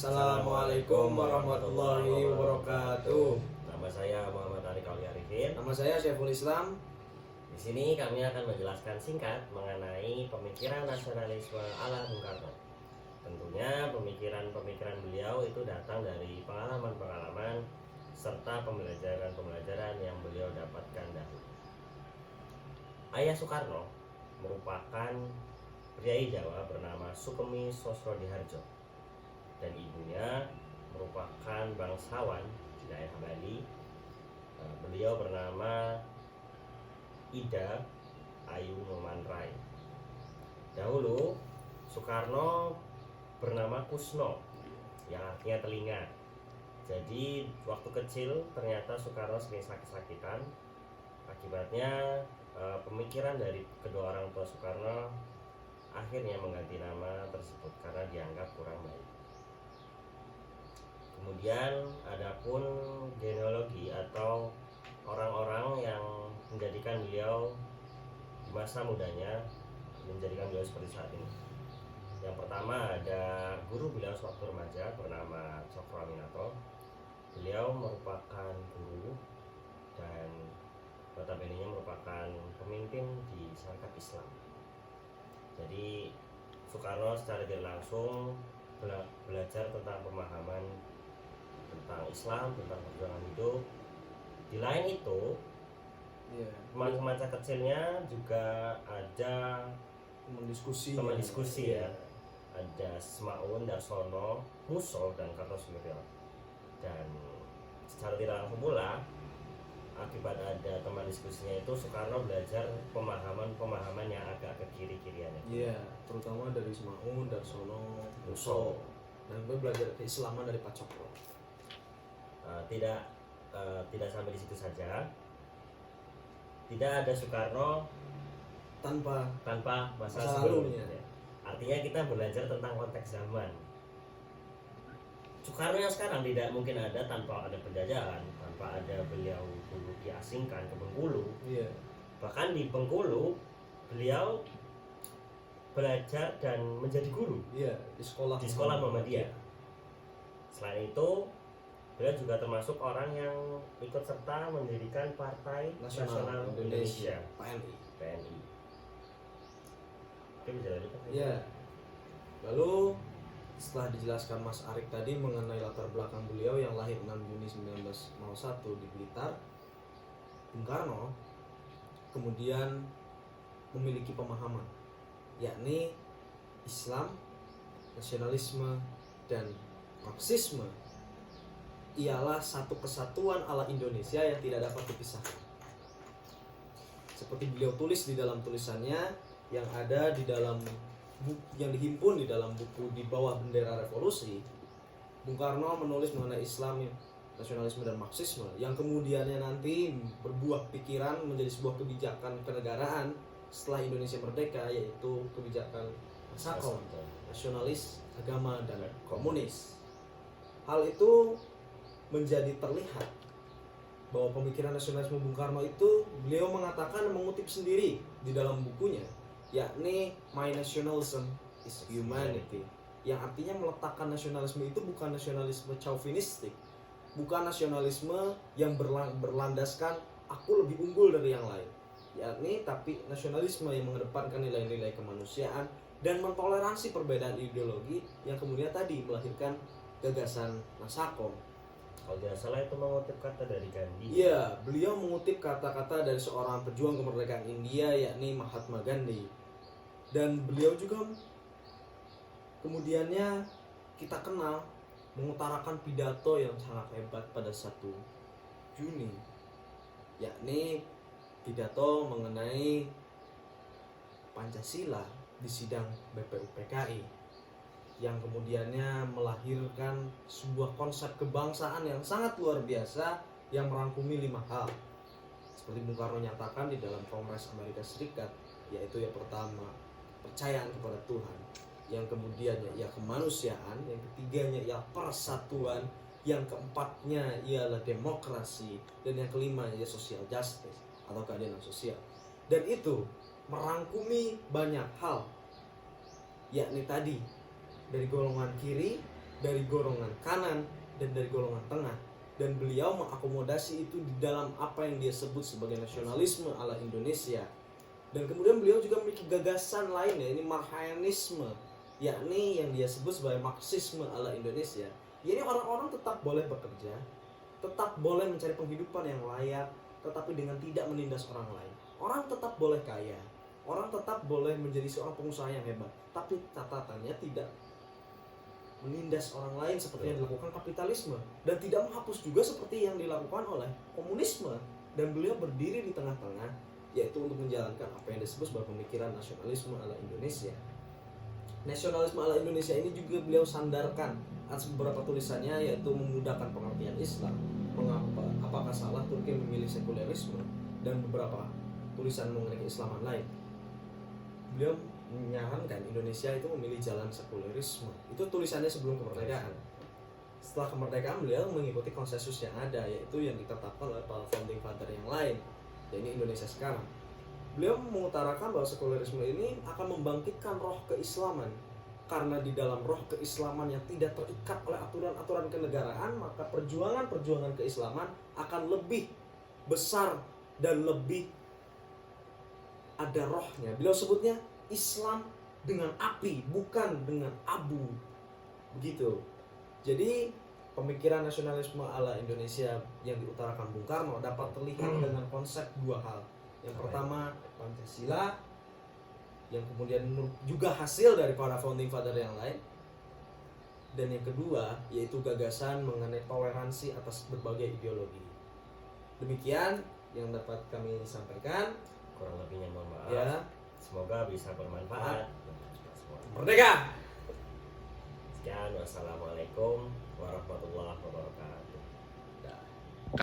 Assalamualaikum warahmatullahi wabarakatuh. Nama saya Muhammad Arik Arifin. Nama saya Syekhul Islam. Di sini kami akan menjelaskan singkat mengenai pemikiran nasionalisme ala Bung Karno. Tentunya pemikiran beliau itu datang dari pengalaman-pengalaman serta pembelajaran yang beliau dapatkan dahulu. Ayah Soekarno merupakan priai Jawa bernama Sukemi Sosrodihardjo, dan ibunya merupakan bangsawan di daerah Bali. Beliau bernama Ida Ayu Nomanrai. Dahulu Soekarno bernama Kusno, yang artinya telinga. Jadi waktu kecil ternyata Soekarno sering sakit-sakitan. Akibatnya pemikiran dari kedua orang tua Soekarno akhirnya mengganti nama tersebut karena dianggap kurang baik. Kemudian adapun genealogi atau orang-orang yang menjadikan beliau di masa mudanya menjadikan beliau seperti saat ini. Yang pertama ada guru beliau sewaktu remaja bernama Cokro Aminoto. Beliau merupakan guru dan notabene merupakan pemimpin di Sarekat Islam. Jadi Soekarno secara tidak langsung belajar tentang pemahaman tentang Islam, tentang perjuangan hidup. Di lain itu, teman-teman kecilnya juga ada teman diskusi ya. Ada Semaun, Darsono, Musol, dan Kartosumiryo. Dan secara tidak langsung pula, akibat ada teman diskusinya itu Soekarno belajar pemahaman yang agak ke kiri-kiriannya. Iya, terutama dari Semaun, Darsono, Musol. Dan gue belajar keislaman dari Pak Cokro. Tidak sampai di situ saja. Tidak ada Soekarno tanpa masa sebelumnya. Artinya kita belajar tentang konteks zaman. Soekarno yang sekarang tidak mungkin ada tanpa ada penjajahan, tanpa ada beliau dulu diasingkan ke Bengkulu. Iya. Bahkan di Bengkulu beliau belajar dan menjadi guru. Iya, di sekolah Muhammadiyah. Selain itu, beliau juga termasuk orang yang ikut serta mendirikan Partai Nasional Indonesia (PNI). Oke, bisa lanjut. Iya. Lalu setelah dijelaskan Mas Arik tadi mengenai latar belakang beliau yang lahir 6 Juni 1901 di Blitar, Bung Karno kemudian memiliki pemahaman, yakni Islam, nasionalisme, dan Marxisme ialah satu kesatuan ala Indonesia yang tidak dapat dipisahkan. Seperti beliau tulis di dalam tulisannya yang ada di dalam yang dihimpun di dalam buku Di Bawah Bendera Revolusi, Bung Karno menulis mengenai Islam, nasionalisme, dan Marxisme yang kemudiannya nanti berbuah pikiran menjadi sebuah kebijakan kenegaraan setelah Indonesia merdeka, yaitu kebijakan Nasakom, nasionalis, agama, dan komunis. Hal itu menjadi terlihat bahwa pemikiran nasionalisme Bung Karno itu beliau mengatakan, mengutip sendiri di dalam bukunya, yakni My Nationalism is Humanity, yang artinya meletakkan nasionalisme itu bukan nasionalisme chauvinistik, bukan nasionalisme yang berlandaskan aku lebih unggul dari yang lain, yakni tapi nasionalisme yang mengedepankan nilai-nilai kemanusiaan dan mentoleransi perbedaan ideologi yang kemudian tadi melahirkan gagasan Nasakom. Kalau tidak salah itu mengutip kata dari Gandhi. Iya, beliau mengutip kata-kata dari seorang pejuang kemerdekaan India, yakni Mahatma Gandhi. Dan beliau juga kemudiannya kita kenal mengutarakan pidato yang sangat hebat pada 1 Juni, yakni pidato mengenai Pancasila di sidang BPUPKI, yang kemudiannya melahirkan sebuah konsep kebangsaan yang sangat luar biasa yang merangkumi 5 hal. Seperti Bung Karno nyatakan di dalam Kongres Amerika Serikat, yaitu yang pertama percayaan kepada Tuhan, yang kemudiannya ia kemanusiaan, yang ketiganya ia persatuan, yang keempatnya ialah demokrasi, dan yang kelima ia social justice atau keadilan sosial. Dan itu merangkumi banyak hal, yakni tadi dari golongan kiri dari golongan kanan dan dari golongan tengah, dan beliau mengakomodasi itu di dalam apa yang dia sebut sebagai nasionalisme ala Indonesia. Dan kemudian beliau juga memiliki gagasan lain, ya ini Marhaenisme, yakni yang dia sebut sebagai Marxisme ala Indonesia. Jadi orang-orang tetap boleh bekerja, tetap boleh mencari penghidupan yang layak, tetapi dengan tidak menindas orang lain. Orang tetap boleh kaya, orang tetap boleh menjadi seorang pengusaha yang hebat, tapi catatannya tidak menindas orang lain seperti yang dilakukan kapitalisme, dan tidak menghapus juga seperti yang dilakukan oleh komunisme. Dan beliau berdiri di tengah-tengah, yaitu untuk menjalankan apa yang disebut sebagai pemikiran nasionalisme ala Indonesia. Nasionalisme ala Indonesia ini juga beliau sandarkan atas beberapa tulisannya, yaitu memudahkan pengertian Islam, apakah salah Turki memilih sekulerisme, dan beberapa tulisan mengenai keislaman lain. Beliau menyarankan Indonesia itu memilih jalan sekulerisme. Itu tulisannya sebelum kemerdekaan. Setelah kemerdekaan beliau mengikuti konsensus yang ada, yaitu yang ditetapkan oleh para founding father yang lain, yaitu Indonesia sekarang. Beliau mengutarakan bahwa sekulerisme ini akan membangkitkan roh keislaman, karena di dalam roh keislaman yang tidak terikat oleh aturan-aturan kenegaraan, maka perjuangan-perjuangan keislaman akan lebih besar dan lebih ada rohnya. Beliau sebutnya Islam dengan api, bukan dengan abu. Begitu. Jadi pemikiran nasionalisme ala Indonesia yang diutarakan Bung Karno dapat terlihat dengan konsep dua hal. Yang pertama Pancasila, yang kemudian juga hasil dari para founding father yang lain. Dan yang kedua yaitu gagasan mengenai toleransi atas berbagai ideologi. Demikian yang dapat kami sampaikan. Kurang lebihnya mohon maaf. Ya. Semoga bisa bermanfaat. Merdeka! Sekian, wassalamualaikum warahmatullahi